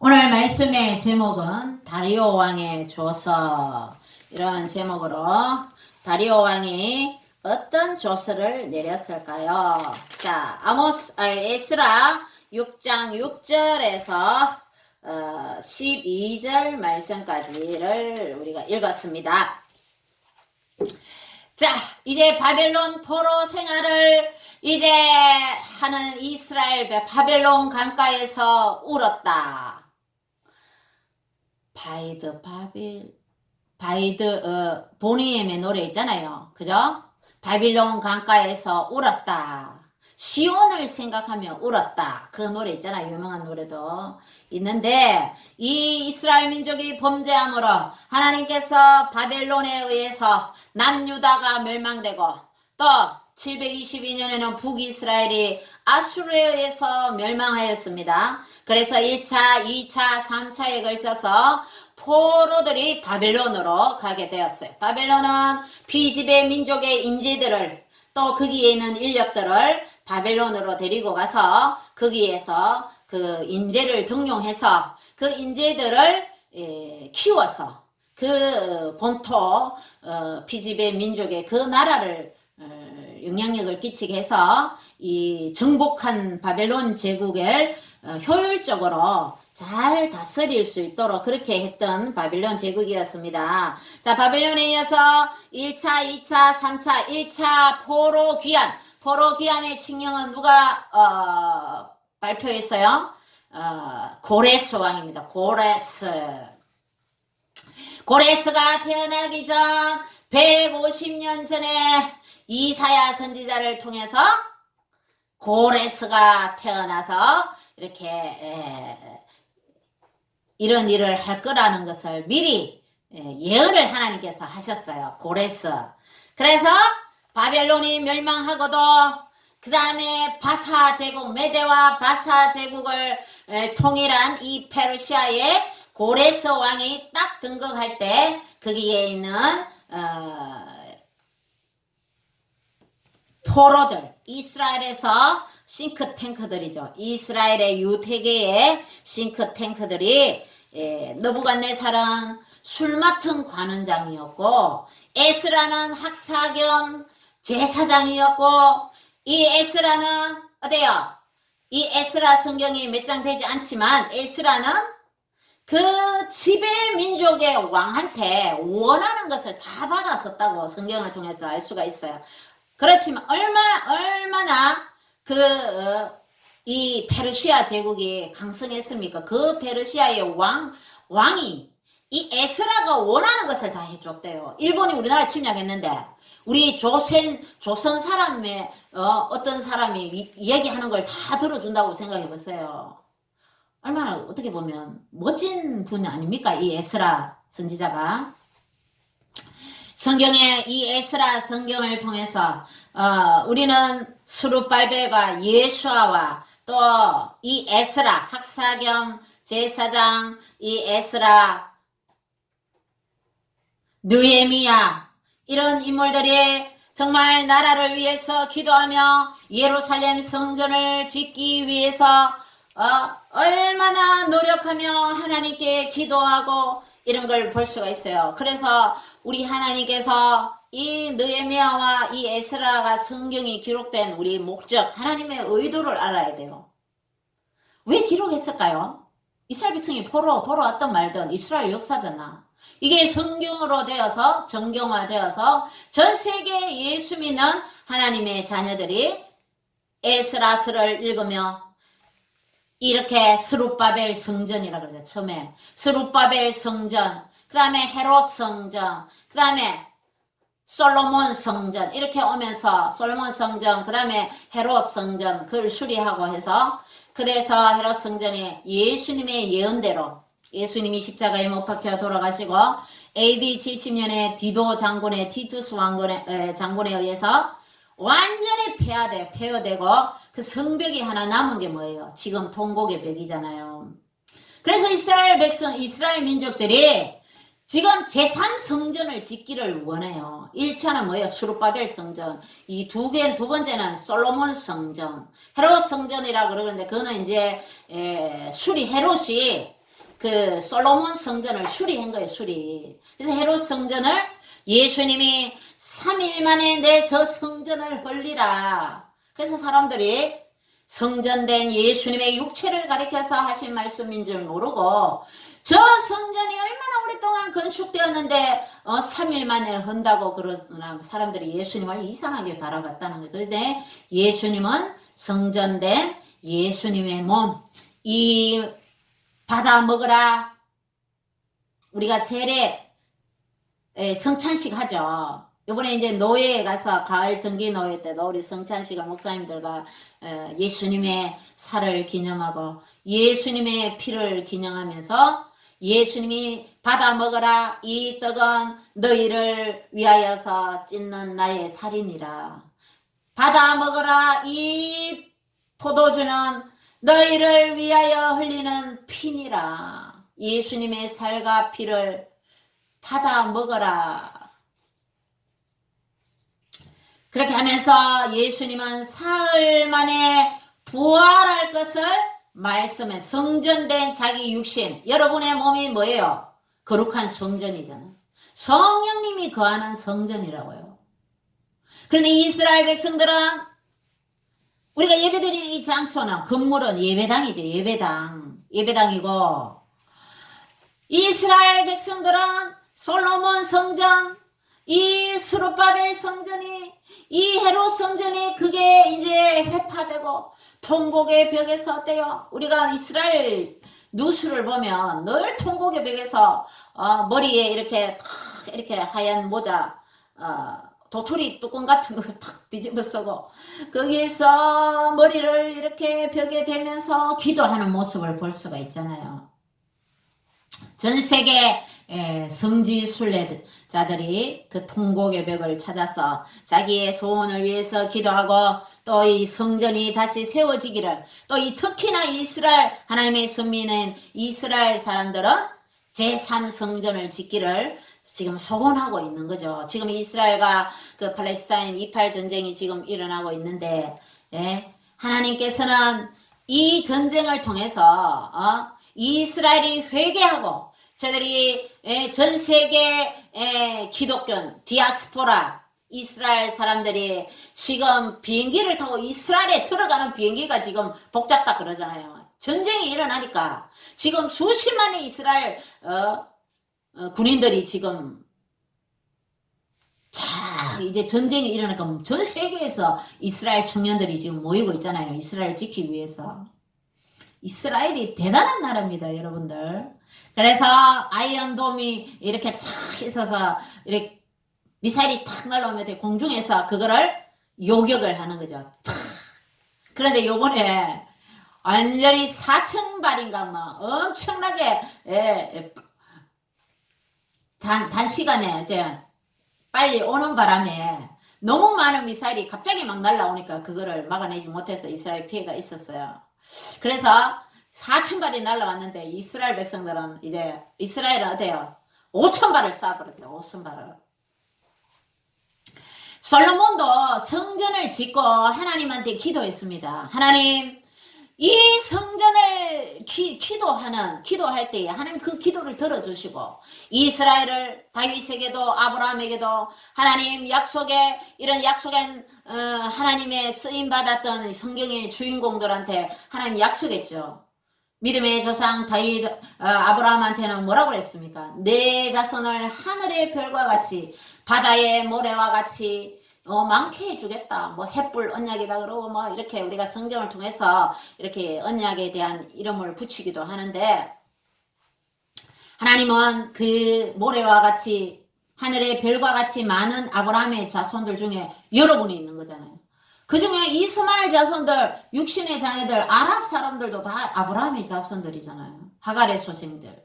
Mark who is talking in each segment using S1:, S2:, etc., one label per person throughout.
S1: 오늘 말씀의 제목은 다리오 왕의 조서, 이런 제목으로 다리오 왕이 어떤 조서를 내렸을까요? 자, 에스라 6장 6절에서 12절 말씀까지를 우리가 읽었습니다. 자, 이제 바벨론 포로 생활을 이제 하는 이스라엘 바벨론 강가에서 울었다. 보니엠의 노래 있잖아요. 그죠? 바빌론 강가에서 울었다. 시온을 생각하며 울었다. 그런 노래 있잖아요. 유명한 노래도 있는데, 이 이스라엘 민족이 범죄함으로 하나님께서 바벨론에 의해서 남유다가 멸망되고, 또 722년에는 북이스라엘이 아수르에 의해서 멸망하였습니다. 그래서 1차, 2차, 3차에 걸쳐서 포로들이 바벨론으로 가게 되었어요. 바벨론은 피지배 민족의 인재들을, 또 거기에 있는 인력들을 바벨론으로 데리고 가서 거기에서 그 인재를 등용해서 그 인재들을 키워서 그 본토 피지배 민족의 그 나라를 영향력을 끼치게 해서 이 정복한 바벨론 제국을 효율적으로 잘 다스릴 수 있도록 그렇게 했던 바벨론 제국이었습니다. 자, 바벨론에 이어서 1차, 2차, 3차, 1차 포로 귀환의 칙령은 누가 발표했어요? 고레스 왕입니다. 고레스가 태어나기 전 150년 전에 이사야 선지자를 통해서 고레스가 태어나서 이렇게 이런 일을 할 거라는 것을 미리 예언을 하나님께서 하셨어요. 고레스. 그래서 바벨론이 멸망하고도 그 다음에 바사 제국, 메대와 바사 제국을 통일한 이 페르시아의 고레스 왕이 딱 등극할 때 거기에 있는 포로들, 이스라엘에서 싱크탱크들이죠. 이스라엘의 유태계의 싱크탱크들이 느부갓네살은 술 맡은 관원장이었고, 에스라는 학사 겸 제사장이었고, 이 에스라는 어때요? 이 에스라 성경이 몇 장 되지 않지만 에스라는 그 지배 민족의 왕한테 원하는 것을 다 받았었다고 성경을 통해서 알 수가 있어요. 그렇지만 얼마나 이 페르시아 제국이 강성했습니까? 그 페르시아의 왕이 이 에스라가 원하는 것을 다 해줬대요. 일본이 우리나라 침략했는데 우리 조선 사람의 어떤 사람이 얘기하는 걸 다 들어준다고 생각해보세요. 얼마나 어떻게 보면 멋진 분 아닙니까? 이 에스라 선지자가. 성경에 이 에스라 성경을 통해서 우리는 스룹발벨과 예수아와 또 이 에스라 학사 겸 제사장, 이 에스라, 느헤미야, 이런 인물들이 정말 나라를 위해서 기도하며 예루살렘 성전을 짓기 위해서 얼마나 노력하며 하나님께 기도하고 이런 걸 볼 수가 있어요. 그래서 우리 하나님께서 이 느헤미야와 이 에스라가 성경이 기록된 우리 목적, 하나님의 의도를 알아야 돼요. 왜 기록했을까요? 이스라엘 백성이 포로 왔던 말든 이스라엘 역사잖아. 이게 성경으로 되어서 정경화되어서 전 세계 예수 믿는 하나님의 자녀들이 에스라서를 읽으며 이렇게 스룹바벨 성전이라 그러죠. 처음에 스룹바벨 성전, 그 다음에 헤롯 성전, 그 다음에 솔로몬 성전, 이렇게 오면서 솔로몬 성전, 그 다음에 헤롯 성전, 그걸 수리하고 해서, 그래서 헤롯 성전이 예수님의 예언대로 예수님이 십자가에 못 박혀 돌아가시고 AD 70년에 디도 장군의 티투스 장군에 의해서 완전히 폐허되고 그 성벽이 하나 남은 게 뭐예요? 지금 통곡의 벽이잖아요. 그래서 이스라엘 민족들이 지금 제3성전을 짓기를 원해요. 1차는 뭐예요? 수룹바벨 성전. 이 두 번째는 솔로몬 성전. 헤롯 성전이라고 그러는데, 그거는 이제, 헤롯이 그 솔로몬 성전을 수리한 거예요, 수리. 그래서 헤롯 성전을 예수님이 3일 만에 내 저 성전을 헐리라. 그래서 사람들이 성전된 예수님의 육체를 가리켜서 하신 말씀인 줄 모르고 저 성전이 얼마나 오랫동안 건축되었는데 3일 만에 헌다고 그러나 사람들이 예수님을 이상하게 바라봤다는 거예요. 그런데 예수님은 성전된 예수님의 몸, 이 받아 먹으라. 우리가 세례 성찬식 하죠. 이번에 이제 노예에 가서 가을 정기 노예 때도 우리 성찬식을 목사님들과 예수님의 살을 기념하고 예수님의 피를 기념하면서 예수님이 받아 먹어라. 이 떡은 너희를 위하여서 찢는 나의 살이니라. 받아 먹어라. 이 포도주는 너희를 위하여 흘리는 피니라. 예수님의 살과 피를 받아 먹어라. 그렇게 하면서 예수님은 사흘 만에 부활할 것을 말씀해. 성전된 자기 육신. 여러분의 몸이 뭐예요? 거룩한 성전이잖아요. 성령님이 거하는 성전이라고요. 그런데 이스라엘 백성들은 우리가 예배드리는 이 장소는 건물은 예배당이죠. 예배당이고 이스라엘 백성들은 솔로몬 성전, 이 스룹바벨 성전이, 이 헤롯 성전이 그게 이제 회파되고 통곡의 벽에서 어때요? 우리가 이스라엘 뉴스를 보면 늘 통곡의 벽에서 머리에 이렇게 하얀 모자, 도토리 뚜껑 같은 걸 탁 뒤집어 쓰고 거기에서 머리를 이렇게 벽에 대면서 기도하는 모습을 볼 수가 있잖아요. 전 세계 성지 순례자들이 그 통곡의 벽을 찾아서 자기의 소원을 위해서 기도하고 또 이 성전이 다시 세워지기를, 또 이 특히나 이스라엘 하나님의 선민인 이스라엘 사람들은 제3성전을 짓기를 지금 소원하고 있는 거죠. 지금 이스라엘과 그 팔레스타인 이팔 전쟁이 지금 일어나고 있는데 하나님께서는 이 전쟁을 통해서 이스라엘이 회개하고 저들이 전 세계 기독교 디아스포라 이스라엘 사람들이 지금 비행기를 타고 이스라엘에 들어가는 비행기가 지금 복잡다 그러잖아요. 전쟁이 일어나니까 지금 수십만의 이스라엘 군인들이 지금 이제 전쟁이 일어나니까 전 세계에서 이스라엘 청년들이 지금 모이고 있잖아요. 이스라엘 지키기 위해서. 이스라엘이 대단한 나라입니다, 여러분들. 그래서 아이언돔이 이렇게 탁 있어서 이렇게 미사일이 탁 날라오면 공중에서 그거를 요격을 하는 거죠. 그런데 요번에 완전히 4,000발인가 뭐 엄청나게 단시간에 이제 빨리 오는 바람에 너무 많은 미사일이 갑자기 막 날라오니까 그거를 막아내지 못해서 이스라엘 피해가 있었어요. 그래서 4,000발이 날라왔는데 이스라엘 백성들은 이제 이스라엘은 어때요? 5,000발을 쏴버렸대요. 5,000발을. 솔로몬도 성전을 짓고 하나님한테 기도했습니다. 하나님, 이 성전을 기도할 때에 하나님 그 기도를 들어주시고 이스라엘을 다윗에게도 아브라함에게도 하나님 이런 약속한 하나님의 쓰임받았던 성경의 주인공들한테 하나님 약속했죠. 믿음의 조상 다윗 아브라함한테는 뭐라고 그랬습니까? 내 자손을 하늘의 별과 같이 바다의 모래와 같이 많게 해주겠다. 뭐 햇불 언약이다 그러고 뭐 이렇게 우리가 성경을 통해서 이렇게 언약에 대한 이름을 붙이기도 하는데 하나님은 그 모래와 같이 하늘의 별과 같이 많은 아브라함의 자손들 중에 여러분이 있는 거잖아요. 그 중에 이스마엘 자손들, 육신의 자녀들, 아랍 사람들도 다 아브라함의 자손들이잖아요. 하갈의 소생들.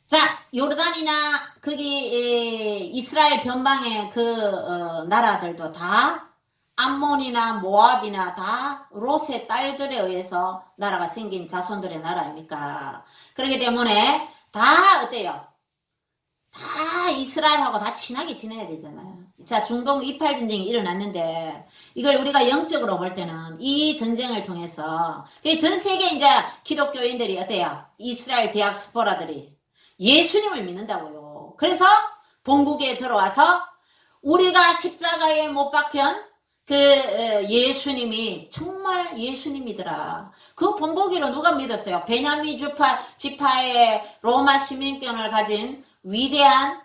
S1: 자, 요르단이나 거기 이스라엘 변방의 그 나라들도 다 암몬이나 모압이나 다 롯의 딸들에 의해서 나라가 생긴 자손들의 나라입니까? 그렇기 때문에 다 어때요? 다 이스라엘하고 다 친하게 지내야 되잖아요. 자, 중동 이팔 전쟁이 일어났는데 이걸 우리가 영적으로 볼 때는 이 전쟁을 통해서 전 세계 이제 기독교인들이 어때요? 이스라엘 디아스포라들이 예수님을 믿는다고요. 그래서 본국에 들어와서 우리가 십자가에 못 박힌 그 예수님이 정말 예수님이더라. 그 본보기로 누가 믿었어요? 베냐민 지파의 로마 시민권을 가진 위대한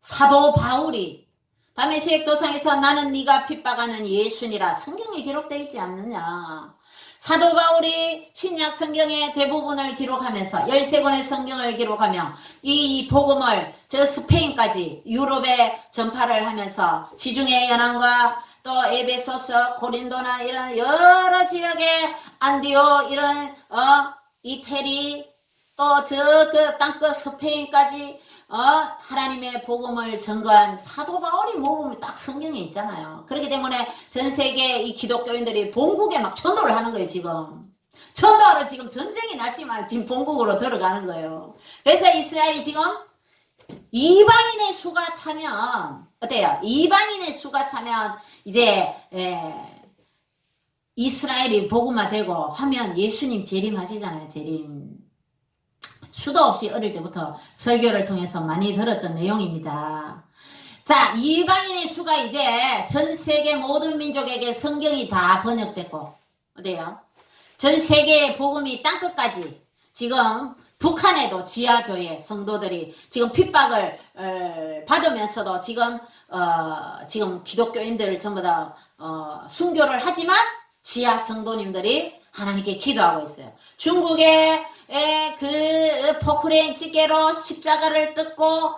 S1: 사도 바울이 다메섹 도상에서 나는 네가 핍박하는 예수니라 성경에 기록되어 있지 않느냐. 사도 바울이 신약 성경의 대부분을 기록하면서 13권의 성경을 기록하며 이 복음을 저 스페인까지 유럽에 전파를 하면서 지중해 연안과 또 에베소서 고린도나 이런 여러 지역의 안디오 이런 이태리 또 저 그 땅끝 스페인까지 하나님의 복음을 전거한 사도 바울이 모범이 딱 성경에 있잖아요. 그렇기 때문에 전 세계 이 기독교인들이 본국에 막 전도를 하는 거예요, 지금. 전도하러 지금 전쟁이 났지만 지금 본국으로 들어가는 거예요. 그래서 이스라엘이 지금 이방인의 수가 차면, 어때요? 이방인의 수가 차면 이제, 이스라엘이 복음화되고 하면 예수님 재림하시잖아요, 재림. 수도 없이 어릴 때부터 설교를 통해서 많이 들었던 내용입니다. 자, 이방인의 수가 이제 전 세계 모든 민족에게 성경이 다 번역됐고, 어때요? 전 세계의 복음이 땅끝까지 지금 북한에도 지하교회 성도들이 지금 핍박을 받으면서도 지금 기독교인들 전부 다 순교를 하지만 지하 성도님들이 하나님께 기도하고 있어요. 중국의 그 포크레인 찌개로 십자가를 뜯고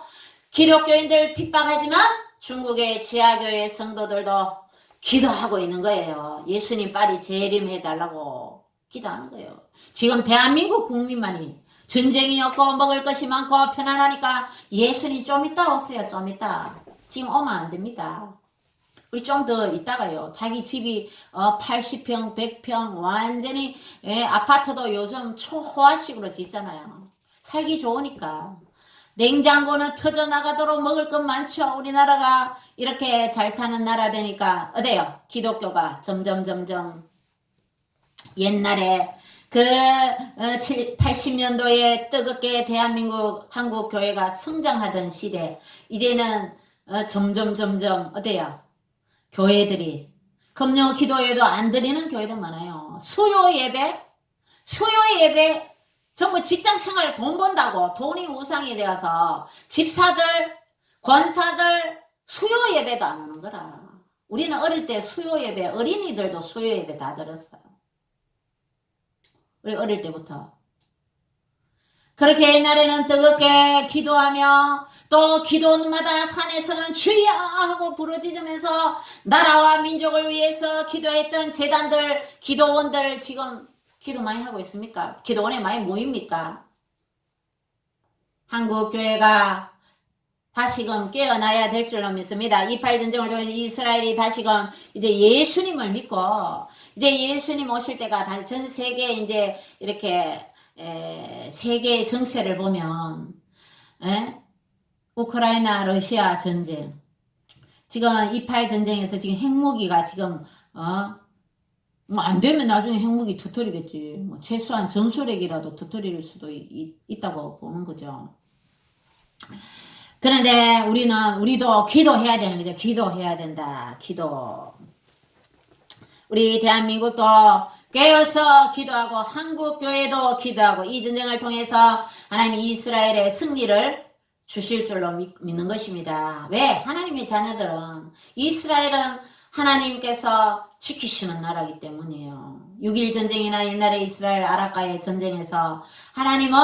S1: 기독교인들 핍박하지만 중국의 지하교회 성도들도 기도하고 있는 거예요. 예수님 빨리 재림해달라고 기도하는 거예요. 지금 대한민국 국민만이 전쟁이 없고 먹을 것이 많고 편안하니까 예수님 좀 이따 오세요. 좀 이따. 지금 오면 안 됩니다. 우리 좀 더 있다가요. 자기 집이 80평, 100평 완전히 아파트도 요즘 초호화식으로 짓잖아요. 살기 좋으니까. 냉장고는 터져나가도록 먹을 것 많죠. 우리나라가 이렇게 잘 사는 나라 되니까 어때요? 기독교가 점점 옛날에 그 80년도에 뜨겁게 대한민국 한국 교회가 성장하던 시대 이제는 점점 어때요? 교회들이 금요 기도회도 안 드리는 교회도 많아요. 수요 예배 전부 직장생활 돈 번다고 돈이 우상이 되어서 집사들 권사들 수요 예배도 안 하는 거라. 우리는 어릴 때 수요 예배 어린이들도 수요 예배 다 들었어요. 우리 어릴 때부터 그렇게 옛날에는 뜨겁게 기도하며 또 기도마다 산에서는 주여 하고 부르짖으면서 나라와 민족을 위해서 기도했던 재단들, 기도원들 지금 기도 많이 하고 있습니까? 기도원에 많이 모입니까? 한국교회가 다시금 깨어나야 될 줄로 믿습니다. 이팔 전쟁을 통해서 이스라엘이 다시금 이제 예수님을 믿고 이제 예수님 오실 때가 전 세계 이제 이렇게 세계의 정세를 보면 우크라이나 러시아 전쟁 지금 이팔 전쟁에서 지금 핵무기가 지금 뭐 안 되면 나중에 핵무기 터뜨리겠지. 뭐 최소한 전술핵이라도 터뜨릴 수도 있다고 보는 거죠. 그런데 우리도 기도해야 되는 거죠. 기도해야 된다. 기도. 우리 대한민국도 깨어서 기도하고 한국교회도 기도하고 이 전쟁을 통해서 하나님 이스라엘의 승리를 주실 줄로 믿는 것입니다. 왜? 하나님의 자녀들은 이스라엘은 하나님께서 지키시는 나라이기 때문이에요. 6.1 전쟁이나 옛날에 이스라엘 아라카의 전쟁에서 하나님은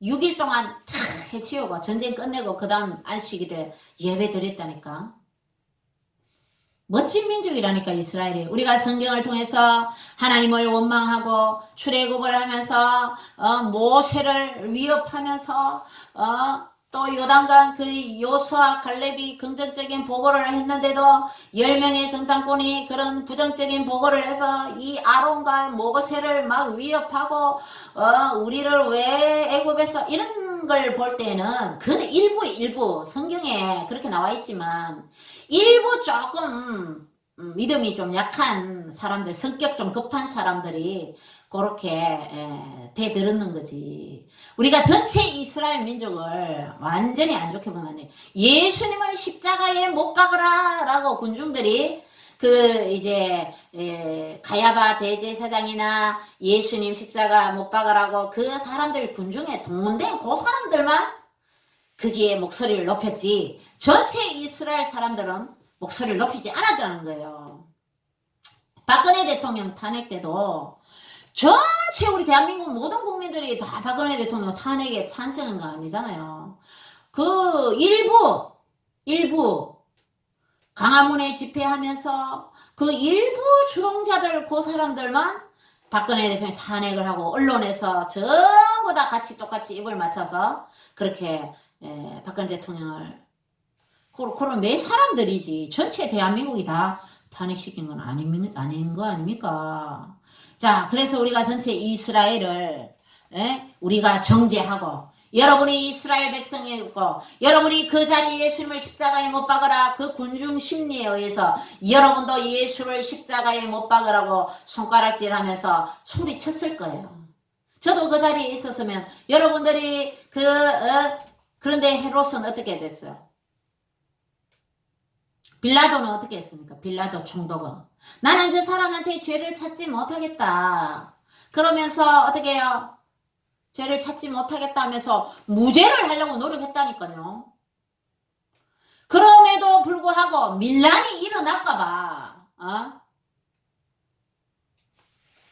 S1: 6일 동안 다 해치우고 전쟁 끝내고 그 다음 안식일에 예배 드렸다니까. 멋진 민족이라니까 이스라엘이. 우리가 성경을 통해서 하나님을 원망하고 출애굽을 하면서 모세를 위협하면서 또 요단강 그 요수아 갈렙이 긍정적인 보고를 했는데도 10명의 정탐꾼이 그런 부정적인 보고를 해서 이 아론과 모세를 막 위협하고 우리를 왜 애굽에서 이런 걸 볼 때는 그 일부 성경에 그렇게 나와 있지만 일부 조금 믿음이 좀 약한 사람들, 성격 좀 급한 사람들이 그렇게 대들었는 거지. 우리가 전체 이스라엘 민족을 완전히 안 좋게 보면 안 돼. 예수님을 십자가에 못 박으라 라고 군중들이 이제 가야바 대제사장이나 예수님 십자가 못 박으라고 그 사람들 군중에 동원된 그 사람들만 거기에 목소리를 높였지, 전체 이스라엘 사람들은 목소리를 높이지 않았다는 거예요. 박근혜 대통령 탄핵 때도 전체 우리 대한민국 모든 국민들이 다 박근혜 대통령 탄핵에 찬성한 거 아니잖아요. 그 일부 강화문에 집회하면서 그 일부 주동자들, 그 사람들만 박근혜 대통령 탄핵을 하고 언론에서 전부 다 같이 똑같이 입을 맞춰서 그렇게 박근혜 대통령을, 그런 몇 사람들이지 전체 대한민국이 다 탄핵시킨 건 아닌 거 아닙니까? 자, 그래서 우리가 전체 이스라엘을 우리가 정죄하고, 여러분이 이스라엘 백성이었고, 여러분이 그 자리에 예수님을 십자가에 못 박으라 그 군중 심리에 의해서 여러분도 예수를 십자가에 못 박으라고 손가락질하면서 소리쳤을 거예요. 저도 그 자리에 있었으면 여러분들이 그런데 헤롯은 어떻게 됐어요? 빌라도는 어떻게 했습니까? 빌라도 총독은 나는 저 사람한테 죄를 찾지 못하겠다 그러면서 어떻게 해요? 죄를 찾지 못하겠다 하면서 무죄를 하려고 노력했다니까요. 그럼에도 불구하고 밀란이 일어날까봐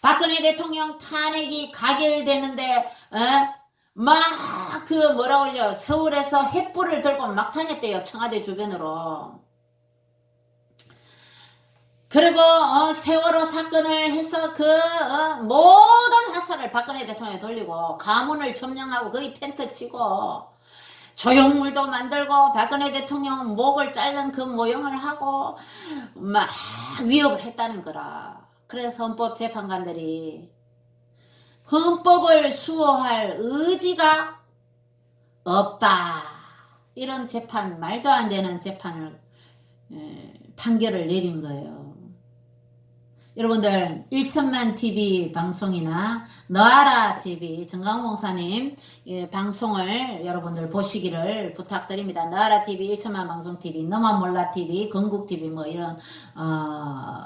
S1: 박근혜 대통령 탄핵이 가결되는데 막 뭐라 그러죠? 서울에서 횃불을 들고 막 다녔대요. 청와대 주변으로. 그리고 세월호 사건을 해서 모든 화살을 박근혜 대통령에 돌리고 가문을 점령하고 거의 텐트 치고 조형물도 만들고 박근혜 대통령 목을 자른 그 모형을 하고 막 위협을 했다는 거라. 그래서 헌법재판관들이 헌법을 수호할 의지가 없다, 이런 재판, 말도 안 되는 재판을 판결을 내린 거예요. 여러분들 1천만 TV 방송이나 너아라 TV 정강훈 목사님 방송을 여러분들 보시기를 부탁드립니다. 너아라 TV, 1천만 방송 TV, 너만 몰라 TV, 건국 TV 뭐 이런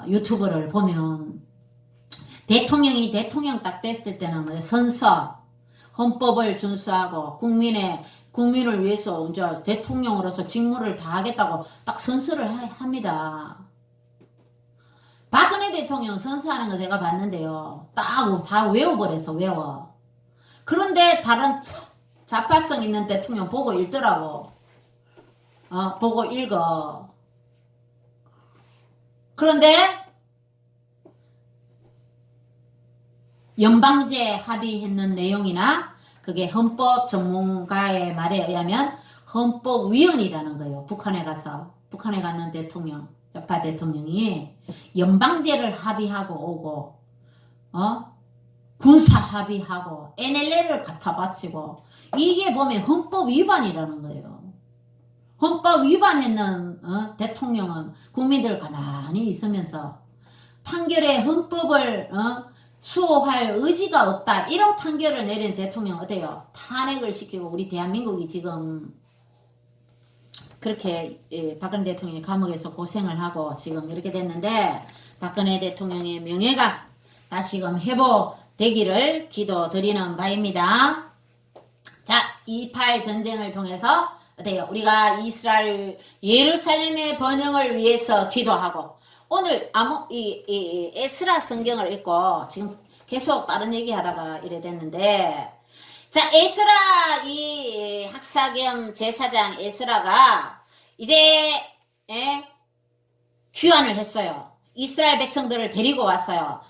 S1: 유튜브를 보면 대통령이 대통령 딱 됐을 때는 뭐 선서, 헌법을 준수하고 국민을 위해서 이제 대통령으로서 직무를 다하겠다고 딱 선서를 합니다. 박근혜 대통령 선서하는 거 제가 봤는데요. 다 외워버려서 외워. 그런데 다른 좌파성 있는 대통령 보고 읽더라고. 보고 읽어. 그런데 연방제 합의했는 내용이나 그게 헌법 전문가의 말에 의하면 헌법위원이라는 거예요. 북한에 갔는 대통령, 좌파 대통령이 연방제를 합의하고 오고, 군사 합의하고, NLL을 갖다 바치고, 이게 보면 헌법 위반이라는 거예요. 헌법 위반했는 대통령은 국민들 가만히 있으면서 판결에 헌법을 수호할 의지가 없다, 이런 판결을 내린 대통령 어때요? 탄핵을 시키고 우리 대한민국이 지금 그렇게 박근혜 대통령이 감옥에서 고생을 하고 지금 이렇게 됐는데, 박근혜 대통령의 명예가 다시금 회복되기를 기도드리는 바입니다. 자, 2.8 전쟁을 통해서 어때요? 우리가 이스라엘 예루살렘의 번영을 위해서 기도하고, 오늘 에스라 성경을 읽고 지금 계속 다른 얘기 하다가 이래 됐는데, 자, 에스라 이 학사 겸 제사장 에스라가 이제 귀환을 했어요. 이스라엘 백성들을 데리고 왔어요.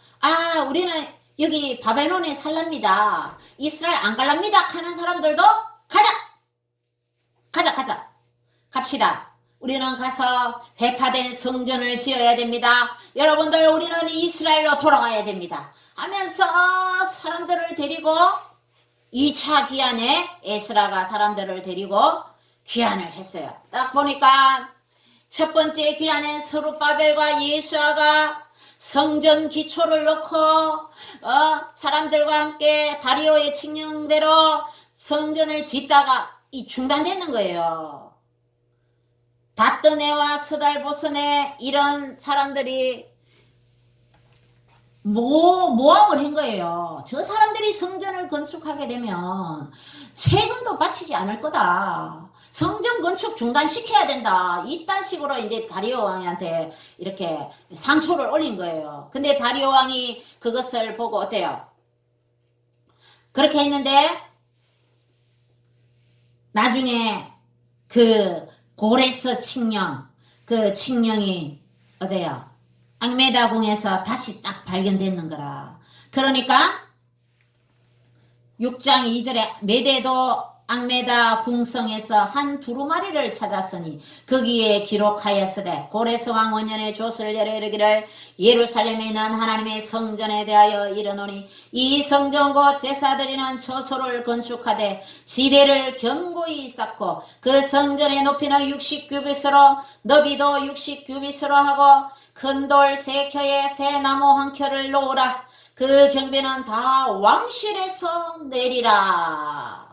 S1: 우리는 여기 바벨론에 살랍니다. 이스라엘 안 갈랍니다 하는 사람들도 갑시다. 우리는 가서 회파된 성전을 지어야 됩니다. 여러분들, 우리는 이스라엘로 돌아가야 됩니다 하면서 사람들을 데리고 2차 귀환에 에스라가 사람들을 데리고 귀환을 했어요. 딱 보니까 첫 번째 귀환엔 스룹바벨과 예수아가 성전 기초를 놓고 사람들과 함께 다리오의 칙령대로 성전을 짓다가 중단되는 거예요. 다뜨네와 스달보스네 이런 사람들이 모함을 한 거예요. 저 사람들이 성전을 건축하게 되면 세금도 바치지 않을 거다. 성전 건축 중단시켜야 된다. 이딴 식으로 이제 다리오 왕한테 이렇게 상소를 올린 거예요. 근데 다리오 왕이 그것을 보고 어때요? 그렇게 했는데 나중에 그 고레스 칙령, 그 칙령이 어때요? 앙메다 궁에서 다시 딱 발견되는 거라. 그러니까 6장 2절에 메대도 앙메다 궁성에서 한 두루마리를 찾았으니 거기에 기록하였으되 고레스 왕 원년에 조서를 열어 이르기를 예루살렘에 있는 하나님의 성전에 대하여 이르노니 이 성전 곧 제사드리는 처소를 건축하되 지대를 견고히 쌓고 그 성전의 높이는 60규빗으로 너비도 60규빗으로 하고 큰 돌 3켜에 새 나무 1켜를 놓으라. 그 경비는 다 왕실에서 내리라.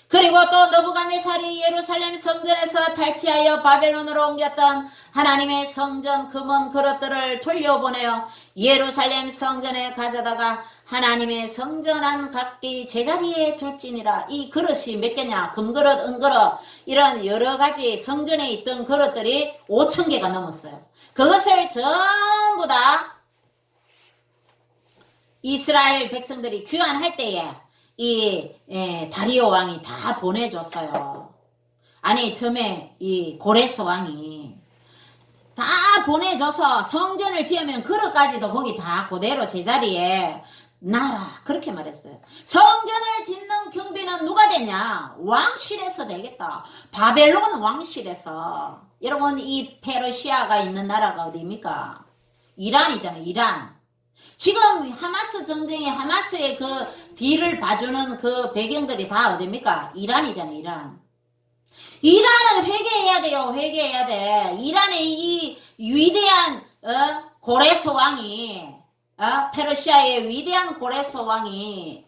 S1: 그리고 또 느부갓네살이 예루살렘 성전에서 탈취하여 바벨론으로 옮겼던 하나님의 성전 금은 그릇들을 돌려보내어 예루살렘 성전에 가져다가 하나님의 성전한 각기 제자리에 둘지니라. 이 그릇이 몇 개냐? 금그릇, 은그릇 이런 여러 가지 성전에 있던 그릇들이 5,000개가 넘었어요. 그것을 전부 다 이스라엘 백성들이 귀환할 때에 이 다리오 왕이 다 보내줬어요. 아니 처음에 이 고레스 왕이 다 보내줘서 성전을 지으면 그릇까지도 거기 다 그대로 제자리에 놔라 그렇게 말했어요. 성전을 짓는 경비는 누가 되냐? 왕실에서 되겠다. 바벨론 왕실에서. 여러분 이 페르시아가 있는 나라가 어디입니까? 이란이잖아요. 이란. 지금 하마스 전쟁에 하마스의 그 뒤를 봐주는 그 배경들이 다 어디입니까? 이란이잖아요. 이란. 이란은 회개해야 돼요. 회개해야 돼. 이란의 이 위대한 고레스 왕이 페르시아의 위대한 고레스 왕이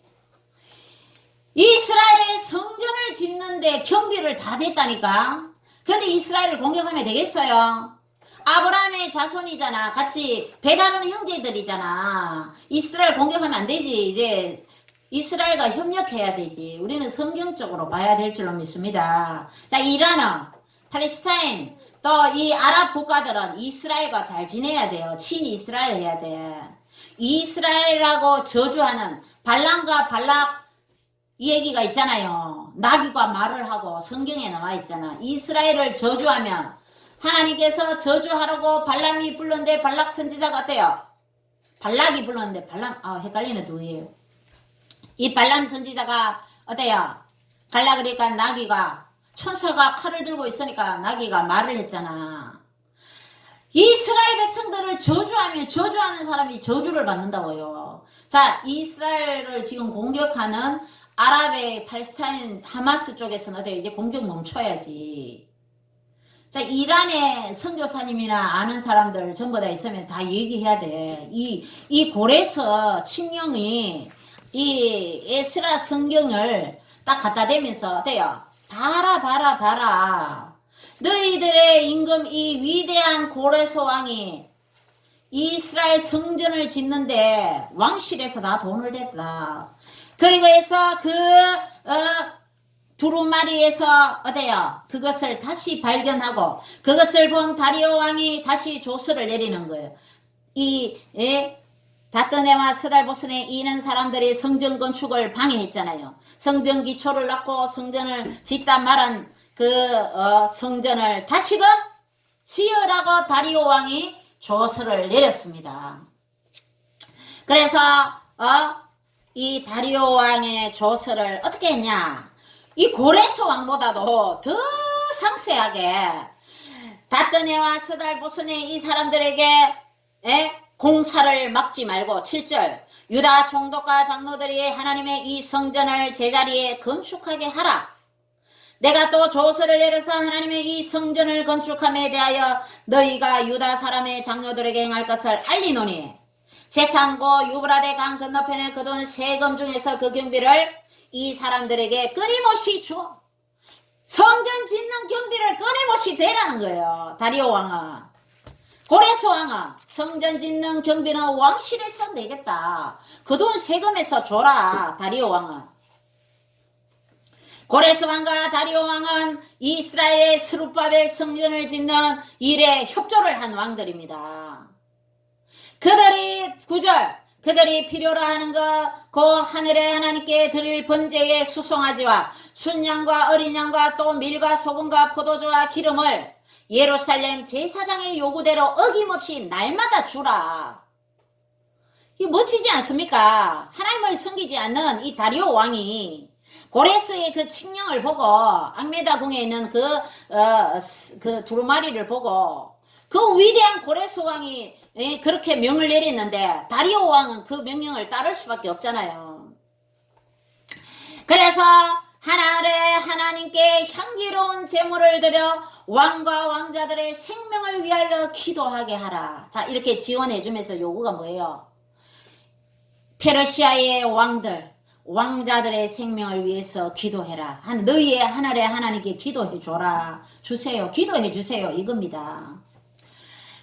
S1: 이스라엘의 성전을 짓는데 경비를 다 댔다니까. 근데 이스라엘을 공격하면 되겠어요? 아브라함의 자손이잖아. 같이 배다른 형제들이잖아. 이스라엘 공격하면 안 되지. 이제 이스라엘과 협력해야 되지. 우리는 성경적으로 봐야 될 줄로 믿습니다. 자, 이란은 팔레스타인 또 이 아랍 국가들은 이스라엘과 잘 지내야 돼요. 친이스라엘 해야 돼. 이스라엘하고 저주하는 발람과 발락 이 얘기가 있잖아요. 나귀가 말을 하고 성경에 나와 있잖아. 이스라엘을 저주하면 하나님께서 저주하라고 발람이 불렀는데 발락 선지자가 어때요? 발락이 불렀는데 발람 헷갈리네 누구예요? 이 발람 선지자가 어때요? 갈라 그러니까 나귀가 천사가 칼을 들고 있으니까 나귀가 말을 했잖아. 이스라엘 백성들을 저주하면 저주하는 사람이 저주를 받는다고요. 자, 이스라엘을 지금 공격하는 아랍의 팔레스타인 하마스 쪽에서는 어때요? 이제 공격 멈춰야지. 자, 이란의 선교사님이나 아는 사람들 전부 다 있으면 다 얘기해야 돼. 이 고레스 칙령이 이 에스라 성경을 딱 갖다 대면서 어때요? 봐라. 너희들의 임금 이 위대한 고레스 왕이 이스라엘 성전을 짓는데 왕실에서 다 돈을 댔다. 그리고 해서 그 두루마리에서 어때요? 그것을 다시 발견하고 그것을 본 다리오 왕이 다시 조서를 내리는 거예요. 다뜨네와 스달보스네 이는 사람들이 성전 건축을 방해했잖아요. 성전 기초를 놓고 성전을 짓다 말한 그 성전을 다시금 지으라고 다리오 왕이 조서를 내렸습니다. 그래서 이 다리오 왕의 조서를 어떻게 했냐? 이 고레스 왕보다도 더 상세하게 다뜨네와 스달보스네 이 사람들에게 공사를 막지 말고 7절 유다 총독과 장로들이 하나님의 이 성전을 제자리에 건축하게 하라. 내가 또 조서를 내려서 하나님의 이 성전을 건축함에 대하여 너희가 유다 사람의 장로들에게 행할 것을 알리노니 제산고 유브라데 강 건너편에 거둔 세금 중에서 그 경비를 이 사람들에게 끊임없이 줘. 성전 짓는 경비를 끊임없이 대라는 거예요. 다리오 왕은. 고레스 왕은 성전 짓는 경비는 왕실에서 내겠다. 그 돈 세금에서 줘라. 다리오 왕은. 고레스 왕과 다리오 왕은 이스라엘의 스룹바벨 성전을 짓는 일에 협조를 한 왕들입니다. 그들이 9절 그들이 필요로 하는 것 그 하늘의 하나님께 드릴 번제의 수송아지와 순양과 어린 양과 또 밀과 소금과 포도주와 기름을 예루살렘 제사장의 요구대로 어김없이 날마다 주라. 이 멋지지 않습니까? 하나님을 섬기지 않는 이 다리오 왕이 고레스의 그 칙령을 보고 악메다 궁에 있는 그 두루마리를 보고 그 위대한 고레스 왕이 그렇게 명을 내렸는데 다리오 왕은 그 명령을 따를 수밖에 없잖아요. 그래서 하나님께 향기로운 제물을 드려 왕과 왕자들의 생명을 위하여 기도하게 하라. 자, 이렇게 지원해 주면서 요구가 뭐예요? 페르시아의 왕자들의 생명을 위해서 기도해라. 너희의 하늘의 하나님께 기도해 줘라. 기도해 주세요. 이겁니다.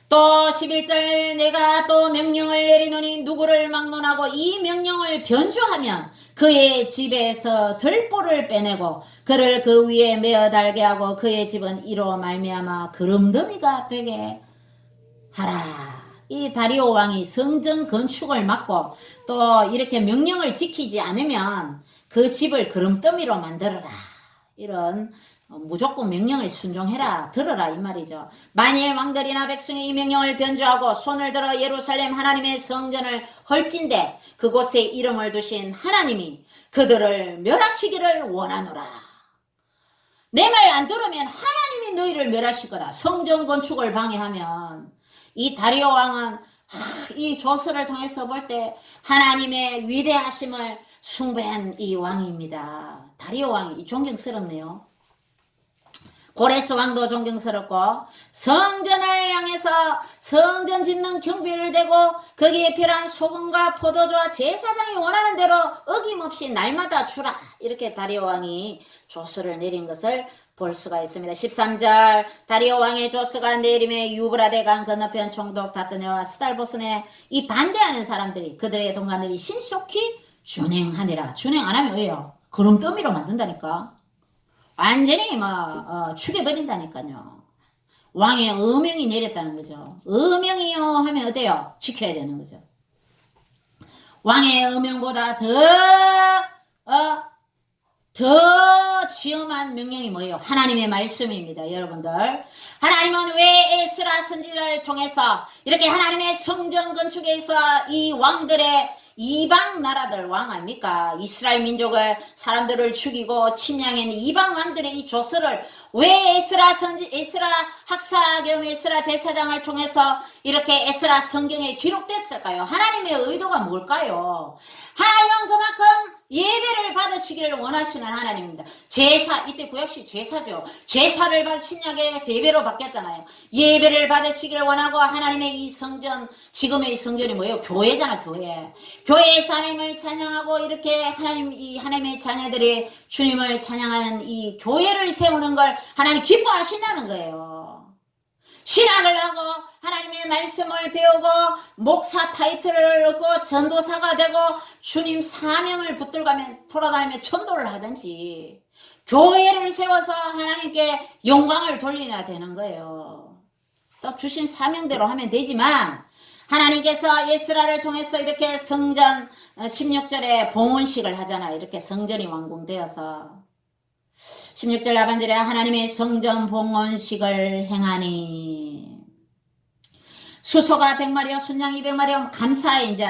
S1: 또 11절 내가 또 명령을 내리노니 누구를 막론하고 이 명령을 변주하면 그의 집에서 들보를 빼내고 그를 그 위에 메어 달게 하고 그의 집은 이로 말미암아 그름더미가 되게 하라. 이 다리오 왕이 성전 건축을 막고 또 이렇게 명령을 지키지 않으면 그 집을 그름더미로 만들어라. 이런 무조건 명령을 순종해라. 들어라 이 말이죠. 만일 왕들이나 백성이 이 명령을 변조하고 손을 들어 예루살렘 하나님의 성전을 헐진대 그곳에 이름을 두신 하나님이 그들을 멸하시기를 원하노라. 내 말 안 들으면 하나님이 너희를 멸하실 거다. 성전 건축을 방해하면. 이 다리오 왕은 이 조서를 통해서 볼 때 하나님의 위대하심을 숭배한 이 왕입니다. 다리오 왕이 존경스럽네요. 고레스 왕도 존경스럽고 성전을 향해서 성전 짓는 경비를 대고 거기에 필요한 소금과 포도주와 제사장이 원하는 대로 어김없이 날마다 주라. 이렇게 다리오 왕이 조서를 내린 것을 볼 수가 있습니다. 13절 다리오 왕의 조서가 내림에 유브라데 강 건너편 총독 다뜨네와 스달보스네 이 반대하는 사람들이 그들의 동관들이 신속히 준행하니라. 준행 안 하면 왜요? 그름더미로 만든다니까. 완전히 죽여버린다니까요. 왕의 어명이 내렸다는 거죠. 어명이요 하면 어때요? 지켜야 되는 거죠. 왕의 어명보다 더 지엄한 명령이 뭐예요? 하나님의 말씀입니다. 여러분들. 하나님은 왜 에스라 선지자를 통해서 이렇게 하나님의 성전 건축에 있어 이 왕들의 이방 나라들 왕 아닙니까? 이스라엘 민족의 사람들을 죽이고 침략한 이방 왕들의 이 조서를 왜 에스라 학사 겸 에스라 제사장을 통해서 이렇게 에스라 성경에 기록됐을까요? 하나님의 의도가 뭘까요? 하나님은 그만큼 예배를 받으시기를 원하시는 하나님입니다. 제사, 이때 구약시 제사죠. 제사를 받 신약의 예배로 바뀌었잖아요. 예배를 받으시기를 원하고 하나님의 이 성전, 지금의 이 성전이 뭐예요? 교회잖아, 교회. 교회에서 하나님을 찬양하고 이렇게 하나님의 자녀들이 주님을 찬양하는 이 교회를 세우는 걸 하나님 기뻐하신다는 거예요. 신학을 하고 하나님의 말씀을 배우고 목사 타이틀을 얻고 전도사가 되고 주님 사명을 붙들가며 돌아다니며 전도를 하든지 교회를 세워서 하나님께 영광을 돌려야 되는 거예요. 또 주신 사명대로 하면 되지만 하나님께서 에스라를 통해서 이렇게 성전 16절에 봉헌식을 하잖아요. 이렇게 성전이 완공되어서 16절 하반절에 하나님의 성전 봉헌식을 행하니 수소가 100마리요 순양 200마리요 감사에 이제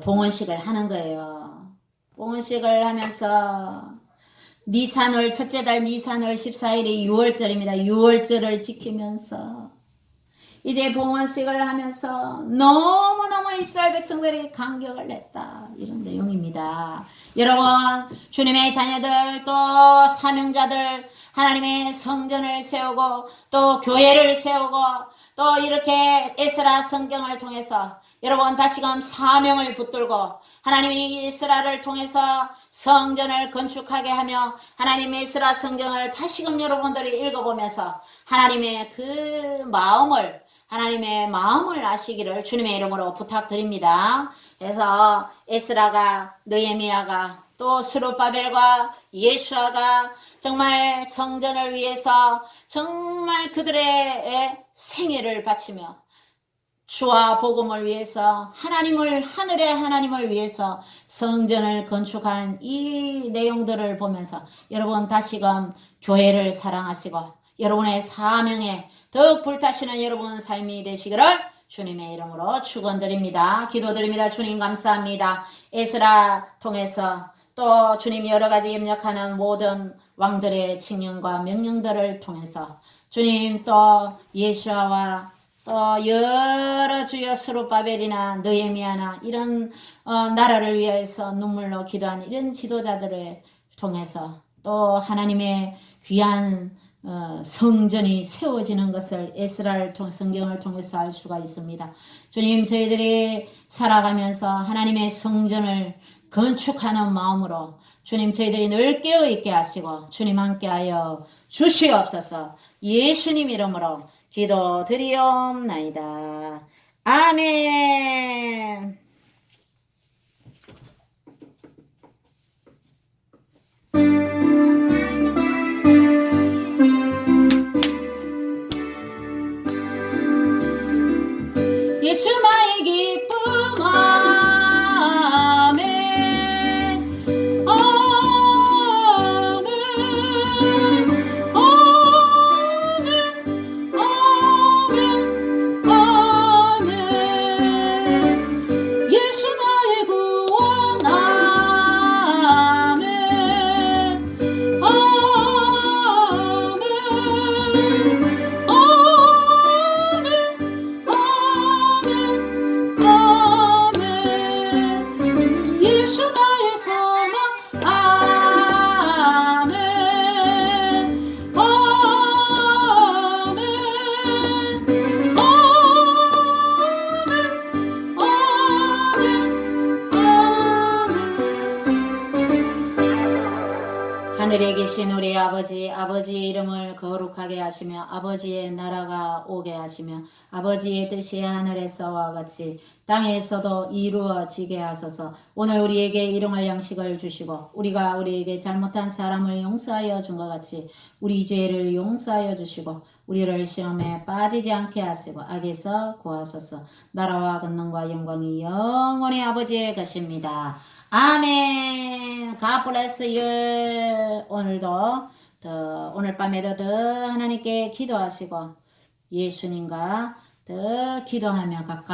S1: 봉헌식을 하는 거예요. 봉헌식을 하면서 니산월 첫째 달 니산월 14일이 6월절입니다. 6월절을 지키면서 이제 봉헌식을 하면서 너무너무 이스라엘 백성들이 감격을 냈다. 이런 내용입니다. 여러분, 주님의 자녀들 또 사명자들 하나님의 성전을 세우고 또 교회를 세우고 또 이렇게 에스라 성경을 통해서 여러분 다시금 사명을 붙들고 하나님이 에스라를 통해서 성전을 건축하게 하며 하나님의 에스라 성경을 다시금 여러분들이 읽어보면서 하나님의 마음을 아시기를 주님의 이름으로 부탁드립니다. 그래서 에스라가 느헤미야가 또 스룹바벨과 예수아가 정말 성전을 위해서 정말 그들의 생애를 바치며 주와 복음을 위해서 하늘의 하나님을 위해서 성전을 건축한 이 내용들을 보면서 여러분 다시금 교회를 사랑하시고 여러분의 사명에 더욱 불타시는 여러분 삶이 되시기를 주님의 이름으로 축원드립니다. 기도드립니다. 주님 감사합니다. 에스라 통해서 또 주님 여러가지 협력하는 모든 왕들의 칙령과 명령들을 통해서 주님 또 예수아와 또 여러 주여 스룹바벨이나 느헤미야나 이런 나라를 위해서 눈물로 기도하는 이런 지도자들을 통해서 또 하나님의 귀한 성전이 세워지는 것을 에스라를 성경을 통해서 알 수가 있습니다. 주님 저희들이 살아가면서 하나님의 성전을 건축하는 마음으로 주님 저희들이 늘 깨어있게 하시고 주님 함께하여 주시옵소서. 예수님 이름으로 기도드리옵나이다. 아멘. 예수 나의 기쁨 아멘. 아멘. 아멘. 아멘. 예수 나의 구원 아멘. 아멘. 예수 나의 소망 아멘. 아멘. 아멘. 아멘. 하늘에 계신 우리 아버지의 이름을 거룩하게 하시며 아버지의 나라가 오게 하시며 아버지의 뜻이 하늘에서와 같이 땅에서도 이루어지게 하소서. 오늘 우리에게 일용할 양식을 주시고 우리가 우리에게 잘못한 사람을 용서하여 준 것 같이 우리 죄를 용서하여 주시고 우리를 시험에 빠지지 않게 하시고 악에서 구하소서. 나라와 권능과 영광이 영원히 아버지의 것입니다. 아멘. God bless you. 오늘도 오늘 밤에도 더 하나님께 기도하시고 예수님과 더 기도하며 가까워